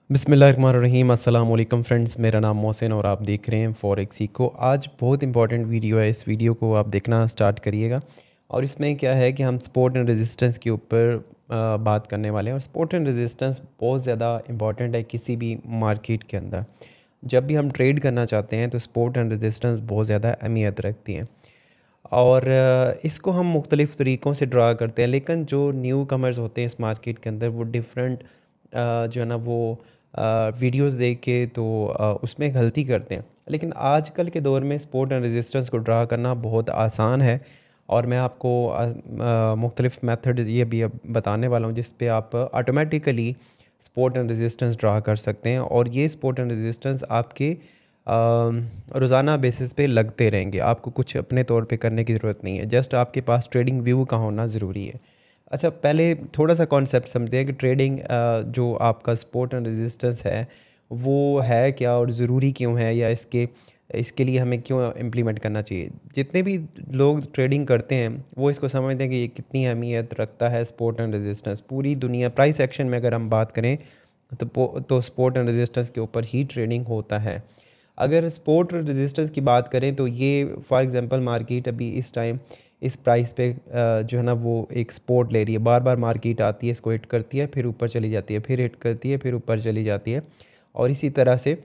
बिस्मिल्लाहिर्रहमानिर्रहीम। अस्सलाम वालेकुम फ्रेंड्स, मेरा नाम मोहसिन और आप देख रहे हैं फॉरेक्स इको। आज बहुत इंपॉर्टेंट वीडियो है, इस वीडियो को आप देखना स्टार्ट करिएगा। और इसमें क्या है कि हम सपोर्ट एंड रेजिस्टेंस के ऊपर बात करने वाले हैं। और सपोर्ट एंड रेजिस्टेंस बहुत ज़्यादा इंपॉर्टेंट है किसी भी मार्केट के अंदर। जब भी हम ट्रेड करना चाहते हैं तो सपोर्ट एंड रेजिस्टेंस बहुत ज़्यादा अहमियत रखती हैं। और इसको हम मुख्तलिफ़ तरीक़ों से ड्रा करते हैं, लेकिन जो न्यू कमर्स होते हैं इस मार्केट के अंदर वो डिफरेंट जो है ना वो वीडियोस देख के तो उसमें गलती करते हैं। लेकिन आजकल के दौर में सपोर्ट एंड रेजिस्टेंस को ड्रा करना बहुत आसान है। और मैं आपको मुख्तलिफ़ मेथड ये भी अब बताने वाला हूँ जिस पे आप automatically support and resistance draw कर सकते हैं। और ये सपोर्ट एंड रेजिस्टेंस आपके रोज़ाना बेसिस पे लगते रहेंगे, आपको कुछ अपने तौर पे करने की ज़रूरत नहीं है, जस्ट आपके पास ट्रेडिंग व्यू का होना ज़रूरी है। अच्छा, पहले थोड़ा सा कॉन्सेप्ट समझते हैं कि ट्रेडिंग जो आपका सपोर्ट एंड रेजिस्टेंस है वो है क्या और ज़रूरी क्यों है, या इसके इसके लिए हमें क्यों इम्प्लीमेंट करना चाहिए। जितने भी लोग ट्रेडिंग करते हैं वो इसको समझते हैं कि ये कितनी अहमियत रखता है सपोर्ट एंड रेजिस्टेंस। पूरी दुनिया प्राइस एक्शन में अगर हम बात करें तो सपोर्ट एंड रेजिस्टेंस के ऊपर ही ट्रेडिंग होता है। अगर सपोर्ट और रेजिस्टेंस की बात करें तो ये फॉर एग्जांपल मार्केट अभी इस टाइम इस प्राइस पे जो है ना वो एक सपोर्ट ले रही है। बार बार मार्केट आती है, इसको हिट करती है, फिर ऊपर चली जाती है, फिर हिट करती है, फिर ऊपर चली जाती है। और इसी तरह से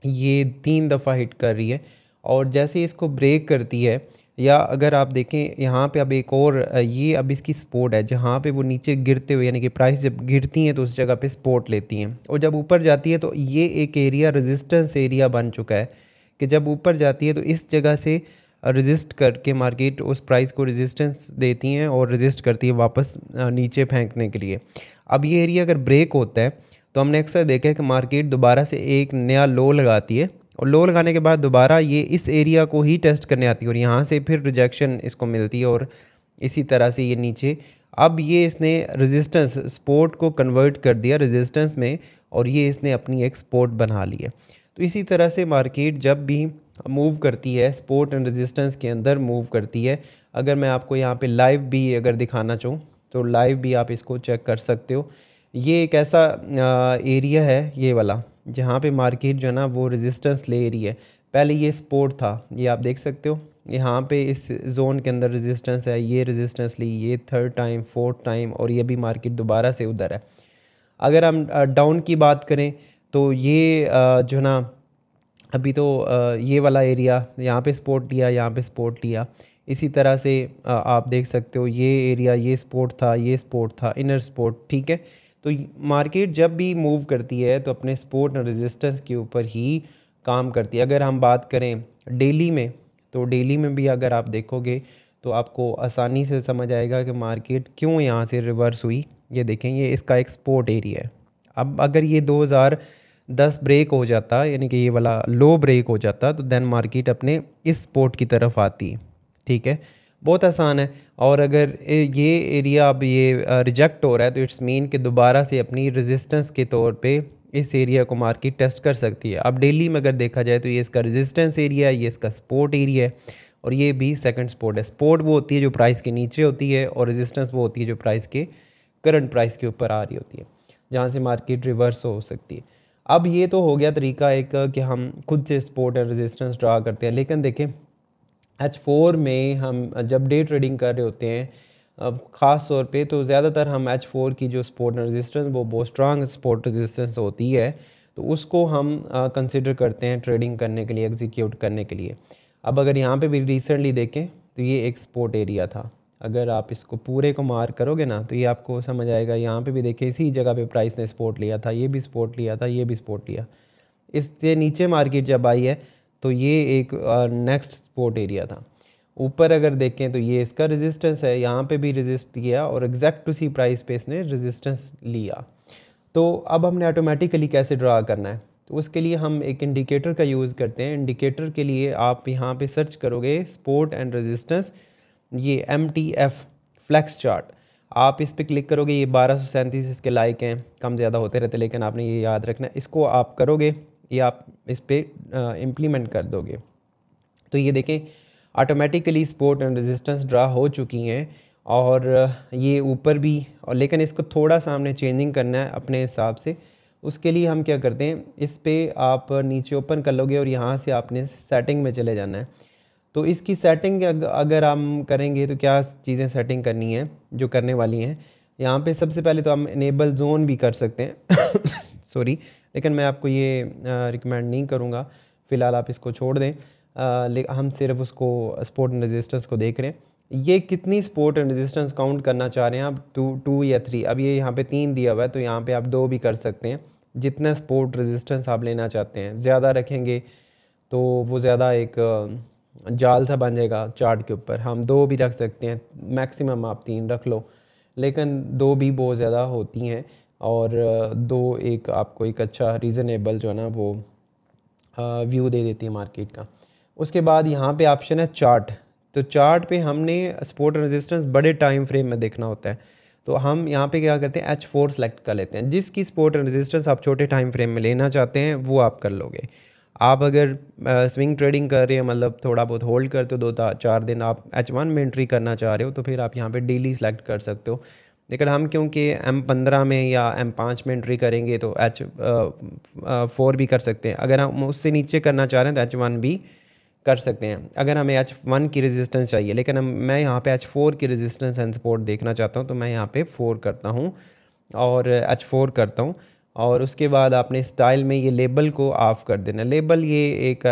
ये 3 दफ़ा हिट कर रही है। और जैसे इसको ब्रेक करती है, या अगर आप देखें यहाँ पे अब एक और ये अब इसकी सपोर्ट है जहाँ पे वो नीचे गिरते हुए, यानी कि प्राइस जब गिरती हैं तो उस जगह पे सपोर्ट लेती हैं, और जब ऊपर जाती है तो ये एक एरिया रेजिस्टेंस एरिया बन चुका है कि जब ऊपर जाती है तो इस जगह से रेजिस्ट करके मार्केट उस प्राइस को रेजिस्टेंस देती हैं और रेजिस्ट करती है वापस नीचे फेंकने के लिए। अब ये एरिया अगर ब्रेक होता है तो हमने अक्सर देखा है कि मार्केट दोबारा से एक नया लो लगाती है, और लो लगाने के बाद दोबारा ये इस एरिया को ही टेस्ट करने आती है, और यहाँ से फिर रिजेक्शन इसको मिलती है, और इसी तरह से ये नीचे अब ये इसने रेजिस्टेंस सपोर्ट को कन्वर्ट कर दिया रेजिस्टेंस में, और ये इसने अपनी एक सपोर्ट बना ली है। तो इसी तरह से मार्केट जब भी मूव करती है सपोर्ट एंड रेजिस्टेंस के अंदर मूव करती है। अगर मैं आपको यहाँ पे लाइव भी अगर दिखाना चाहूँ तो लाइव भी आप इसको चेक कर सकते हो। ये एक ऐसा एरिया है ये वाला जहाँ पे मार्केट जो है ना वो रेजिस्टेंस ले रही है। पहले ये सपोर्ट था, ये आप देख सकते हो, यहाँ पे इस जोन के अंदर रेजिस्टेंस है, ये रेजिस्टेंस ली, ये थर्ड टाइम फोर्थ टाइम, और ये भी मार्केट दोबारा से उधर है। अगर हम डाउन की बात करें तो ये जो है ना अभी तो ये वाला एरिया यहाँ पे सपोर्ट लिया, यहाँ पे सपोर्ट लिया। इसी तरह से आप देख सकते हो ये एरिया, ये सपोर्ट था, ये सपोर्ट था, इनर सपोर्ट, ठीक है। तो मार्केट जब भी मूव करती है तो अपने सपोर्ट और रेजिस्टेंस के ऊपर ही काम करती है। अगर हम बात करें डेली में तो डेली में भी अगर आप देखोगे तो आपको आसानी से समझ आएगा कि मार्केट क्यों यहाँ से रिवर्स हुई। ये देखें, ये इसका एक सपोर्ट एरिया है। अब अगर ये 2010 ब्रेक हो जाता, यानी कि ये वाला लो ब्रेक हो जाता, तो देन मार्केट अपने इस सपोर्ट की तरफ आती, ठीक है। बहुत आसान है। और अगर ये एरिया अब ये रिजेक्ट हो रहा है तो इट्स मीन कि दोबारा से अपनी रेजिस्टेंस के तौर पे इस एरिया को मार्केट टेस्ट कर सकती है। अब डेली में अगर देखा जाए तो ये इसका रेजिस्टेंस एरिया है, ये इसका सपोर्ट एरिया है, और ये भी सेकंड सपोर्ट है। सपोर्ट वो होती है जो प्राइस के नीचे होती है, और रेजिस्टेंस वो होती है जो प्राइस के करंट प्राइस के ऊपर आ रही होती है, जहाँ से मार्केट रिवर्स हो सकती है। अब ये तो हो गया तरीका एक कि हम खुद से सपोर्ट एंड रेजिस्टेंस ड्रा करते हैं। लेकिन देखें H4 में हम जब डे ट्रेडिंग कर रहे होते हैं ख़ास तौर पे, तो ज़्यादातर हम H4 की जो सपोर्ट रेजिस्टेंस वो बहुत स्ट्रांग सपोर्ट रेजिस्टेंस होती है, तो उसको हम कंसिडर करते हैं ट्रेडिंग करने के लिए, एग्जीक्यूट करने के लिए। अब अगर यहाँ पे भी रिसेंटली देखें तो ये एक सपोर्ट एरिया था। अगर आप इसको पूरे को मार्क करोगे ना तो ये आपको समझ आएगा। यहाँ पे भी देखें इसी जगह पे प्राइस ने सपोर्ट लिया था, ये भी सपोर्ट लिया था, ये भी सपोर्ट लिया। इससे नीचे मार्केट जब आई है तो ये एक नेक्स्ट सपोर्ट एरिया था। ऊपर अगर देखें तो ये इसका रेजिस्टेंस है, यहाँ पे भी रेजिस्ट किया, और एग्जैक्ट उसी प्राइस पे इसने रेजिस्टेंस लिया। तो अब हमने ऑटोमेटिकली कैसे ड्रा करना है, तो उसके लिए हम एक इंडिकेटर का यूज़ करते हैं। इंडिकेटर के लिए आप यहाँ पे सर्च करोगे सपोर्ट एंड रेजिस्टेंस, ये MTF फ्लैक्स चार्ट, आप इस पर क्लिक करोगे। ये 1237 इसके लाइक हैं, कम ज़्यादा होते रहते, लेकिन आपने ये याद रखना है। इसको आप करोगे, ये आप इस पर इम्प्लीमेंट कर दोगे तो ये देखें automatically support and resistance draw हो चुकी हैं। और ये ऊपर भी, और लेकिन इसको थोड़ा सा हमने चेंजिंग करना है अपने हिसाब से। उसके लिए हम क्या करते हैं, इस पे आप नीचे ओपन कर लोगे और यहाँ से आपने सेटिंग में चले जाना है। तो इसकी सेटिंग अगर हम करेंगे तो क्या चीज़ें सेटिंग करनी है जो करने वाली हैं, यहाँ पे सबसे पहले तो हम इनेबल जोन भी कर सकते हैं सॉरी, लेकिन मैं आपको ये रिकमेंड नहीं करूँगा, फ़िलहाल आप इसको छोड़ दें। हम सिर्फ उसको सपोर्ट एंड रेजिस्टेंस को देख रहे हैं। ये कितनी सपोर्ट एंड रेजिस्टेंस काउंट करना चाह रहे हैं आप, 2 या 3। अब ये यहाँ पे 3 दिया हुआ है तो यहाँ पे आप 2 भी कर सकते हैं, जितना सपोर्ट रेजिस्टेंस आप लेना चाहते हैं। ज़्यादा रखेंगे तो वो ज़्यादा एक जाल सा बन जाएगा चार्ट के ऊपर। हम 2 भी रख सकते हैं, मैक्सिमम आप 3 रख लो, लेकिन 2 भी बहुत ज़्यादा होती हैं और 2 एक आपको एक अच्छा रीज़नेबल जो है ना वो व्यू दे देती है मार्केट का। उसके बाद यहाँ पे ऑप्शन है चार्ट। तो चार्ट पे हमने सपोर्ट रेजिस्टेंस बड़े टाइम फ्रेम में देखना होता है, तो हम यहाँ पे क्या करते हैं, H4 सेलेक्ट कर लेते हैं। जिसकी सपोर्ट रेजिस्टेंस आप छोटे टाइम फ्रेम में लेना चाहते हैं वो आप कर लोगे। आप अगर स्विंग ट्रेडिंग कर रहे हैं, मतलब थोड़ा बहुत होल्ड करते हो 2-4 दिन, आप H1 में एंट्री करना चाह रहे हो तो फिर आप यहाँ पे डेली सेलेक्ट कर सकते हो। लेकिन हम क्योंकि M15 में या M5 में एंट्री करेंगे तो H4 भी कर सकते हैं। अगर हम उससे नीचे करना चाह रहे हैं तो H1 भी कर सकते हैं। अगर हमें H1 की रेजिस्टेंस चाहिए, लेकिन मैं यहाँ पे H4 की रेजिस्टेंस एंड सपोर्ट देखना चाहता हूँ तो मैं यहाँ पे 4 करता हूँ और H4 करता हूँ। और उसके बाद आपने स्टाइल में ये लेबल को ऑफ़ कर देना। लेबल ये एक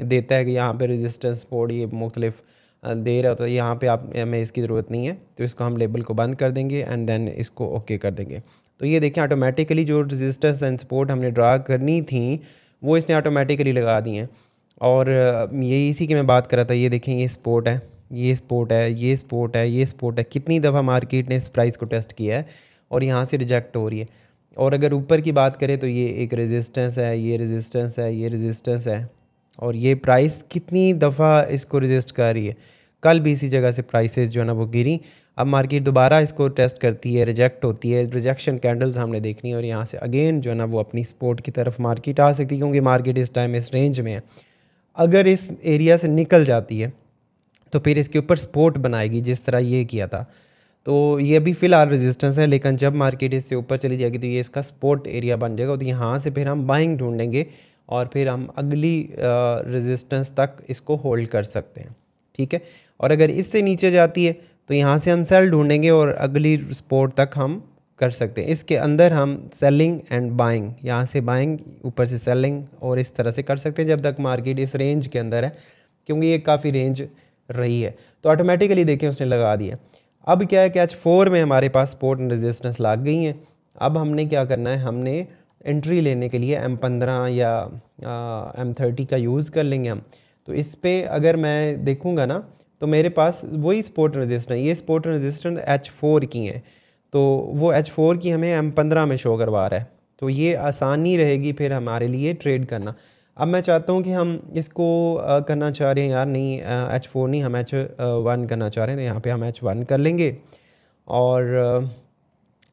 देता है कि यहाँ पे रेजिस्टेंस सपोर्ट ये मुख्तलिफ दे रहा होता है, यहाँ पे आप हमें इसकी ज़रूरत नहीं है, तो इसको हम लेबल को बंद कर देंगे एंड देन इसको ओके कर देंगे। तो ये देखें ऑटोमेटिकली जो रेजिस्टेंस एंड सपोर्ट हमने ड्रा करनी थी वो इसने ऑटोमेटिकली लगा दी हैं। और ये इसी की मैं बात कर रहा था। ये देखें, ये सपोर्ट है, ये सपोर्ट है, ये सपोर्ट है, ये सपोर्ट है। कितनी दफ़ा मार्केट ने इस प्राइस को टेस्ट किया है और यहाँ से रिजेक्ट हो रही है। और अगर ऊपर की बात करें तो ये एक रेजिस्टेंस है, ये रेजिस्टेंस है, ये रेजिस्टेंस है, और ये प्राइस कितनी दफ़ा इसको रेजिस्ट कर रही है। कल भी इसी जगह से प्राइसेस जो है ना वो गिरी। अब मार्केट दोबारा इसको टेस्ट करती है, रिजेक्ट होती है, रिजेक्शन कैंडल्स हमने देखनी है और यहाँ से अगेन जो है ना वो अपनी सपोर्ट की तरफ मार्केट आ सकती है, क्योंकि मार्केट इस टाइम इस रेंज में है। अगर इस एरिया से निकल जाती है तो फिर इसके ऊपर सपोर्ट बनाएगी, जिस तरह ये किया था। तो ये अभी फ़िलहाल रेजिस्टेंस है, लेकिन जब मार्केट इससे ऊपर चली जाएगी तो ये इसका सपोर्ट एरिया बन जाएगा। तो यहाँ से फिर हम बाइंग ढूंढेंगे और फिर हम अगली रेजिस्टेंस तक इसको होल्ड कर सकते हैं, ठीक है। और अगर इससे नीचे जाती है तो यहाँ से हम सेल ढूंढेंगे और अगली सपोर्ट तक हम कर सकते हैं। इसके अंदर हम सेलिंग एंड बाइंग, यहाँ से बाइंग, ऊपर से सेलिंग, और इस तरह से कर सकते हैं जब तक मार्केट इस रेंज के अंदर है, क्योंकि ये काफ़ी रेंज रही है। तो ऑटोमेटिकली देखें उसने लगा दिया। अब क्या है कि H4 में हमारे पास सपोर्ट एंड रेजिस्टेंस लग गई हैं। अब हमने क्या करना है, हमने एंट्री लेने के लिए M15 या M30 का यूज़ कर लेंगे हम। तो इस पर अगर मैं देखूँगा ना तो मेरे पास वही सपोर्ट रेजिस्टेंस, ये सपोर्ट रेजिस्टेंस H4 की हैं, तो वो H4 की हमें M15 में शो करवा रहा है। तो ये आसानी रहेगी फिर हमारे लिए ट्रेड करना। अब मैं चाहता हूँ कि हम इसको करना चाह रहे हैं, यार नहीं H4 नहीं, हम H1 करना चाह रहे हैं, तो यहाँ पे हम H1 कर लेंगे। और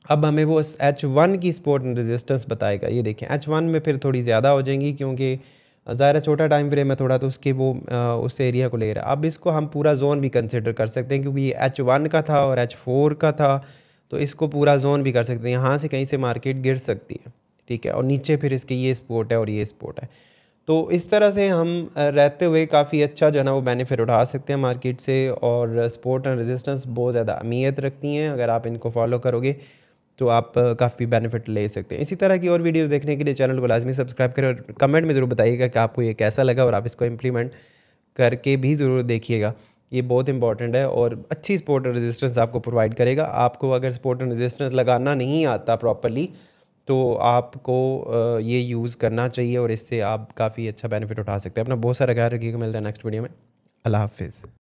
अब हमें वो H1 की सपोर्ट एंड रेजिस्टेंस बताएगा। ये देखें H1 में फिर थोड़ी ज़्यादा हो जाएंगी, क्योंकि ज़ाहिर छोटा टाइम फ्रेम है थोड़ा, तो उसके वो उस एरिया को ले रहा है। अब इसको हम पूरा जोन भी कंसिडर कर सकते हैं, क्योंकि ये H1 का था और H4 का था, तो इसको पूरा जोन भी कर सकते हैं। यहाँ से कहीं से मार्केट गिर सकती है, ठीक है, और नीचे फिर इसके ये सपोर्ट है और ये सपोर्ट है। तो इस तरह से हम रहते हुए काफ़ी अच्छा जो है ना वो बेनिफिट उठा सकते हैं मार्केट से। और सपोर्ट एंड रेजिस्टेंस बहुत ज़्यादा अहमियत रखती हैं, अगर आप इनको फॉलो करोगे तो आप काफ़ी बेनिफिट ले सकते हैं। इसी तरह की और वीडियोस देखने के लिए चैनल को लाजमी सब्सक्राइब करें और कमेंट में ज़रूर बताइएगा कि आपको ये कैसा लगा, और आप इसको इम्प्लीमेंट करके भी ज़रूर देखिएगा। ये बहुत इंपॉर्टेंट है और अच्छी सपोर्ट और रेजिस्टेंस आपको प्रोवाइड करेगा। आपको अगर सपोर्ट और रेजिस्टेंस लगाना नहीं आता प्रॉपर्ली तो आपको ये यूज़ करना चाहिए, और इससे आप काफ़ी अच्छा बेनिफिट उठा सकते हैं। अपना बहुत सारा ख्याल रखिएगा। मिलता है नेक्स्ट वीडियो में। अल्लाह हाफिज़।